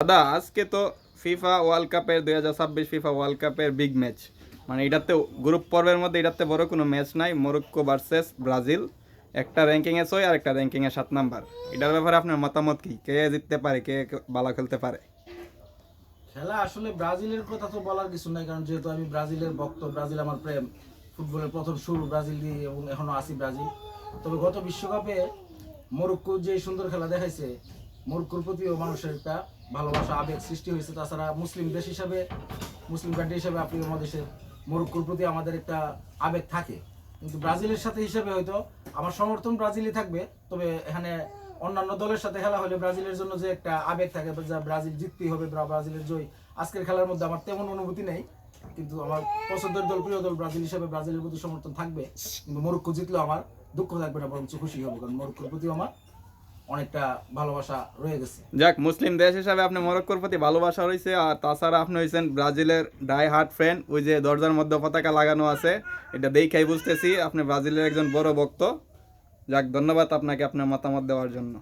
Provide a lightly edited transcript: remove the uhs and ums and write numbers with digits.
দাদা আজকে তো ফিফা ওয়ার্ল্ড কাপের 2026 ফিফা ওয়ার্ল্ড কাপের বিগ ম্যাচ, মানে এটাতে গ্রুপ পর্বের মধ্যে এটাতে বড় কোনো ম্যাচ নাই। মরক্কো ভার্সেস ব্রাজিল, একটা র্যাঙ্কিংয়ে 6 আর একটা র্যাঙ্কিংয়ে 7 নাম্বার। এটার ব্যাপারে আপনার মতামত কি? কে জিততে পারে, কে ভালো খেলতে পারে? খেলা আসলে ব্রাজিলের কথা তো বলার কিছু নাই, কারণ যেহেতু আমি ব্রাজিলের ভক্ত, ব্রাজিল আমার প্রেম। ফুটবলের প্রথম শুরু ব্রাজিল দিয়ে এবং এখনো আছি ব্রাজিল। তবে গত বিশ্বকাপে মরক্কো যে সুন্দর খেলা দেখাইছে, মরক্কোর প্রতিও মানুষের একটা ভালোবাসা আবেগ সৃষ্টি হয়েছে। তাছাড়া মুসলিম দেশ হিসাবে, মুসলিম কান্ট্রি হিসাবে আপনি আমাদের মরক্কোর প্রতি আমাদের একটা আবেগ থাকে। কিন্তু ব্রাজিলের সাথে হিসাবে হয়তো আমার সমর্থন ব্রাজিলই থাকবে। তবে এখানে অন্যান্য দলের সাথে খেলা হলে ব্রাজিলের জন্য যে একটা আবেগ থাকে, যা ব্রাজিল জিততেই হবে, ব্রাজিলের জয়, আজকের খেলার মধ্যে আমার তেমন অনুভূতি নেই। কিন্তু আমার পছন্দের দল, প্রিয় দল ব্রাজিল হিসাবে ব্রাজিলের প্রতি সমর্থন থাকবে। কিন্তু মরক্কো জিতলেও আমার দুঃখ থাকবে না, বরঞ্চ খুশি হবে, কারণ মরক্কোর প্রতি আমার অনেকটা ভালোবাসা রয়ে গেছে। যাক, মুসলিম দেশ হিসাবে আপনি মরক্কোর প্রতি ভালোবাসা রয়েছে, আর তাছাড়া আপনি হয়েছেন ব্রাজিলের ডাই হার্ট ফ্রেন্ড। ওই যে দরজার মধ্যে পতাকা লাগানো আছে, এটা দেখেই বুঝতেছি আপনি ব্রাজিলের একজন বড় ভক্ত। যাক, ধন্যবাদ আপনাকে আপনার মতামত দেওয়ার জন্য।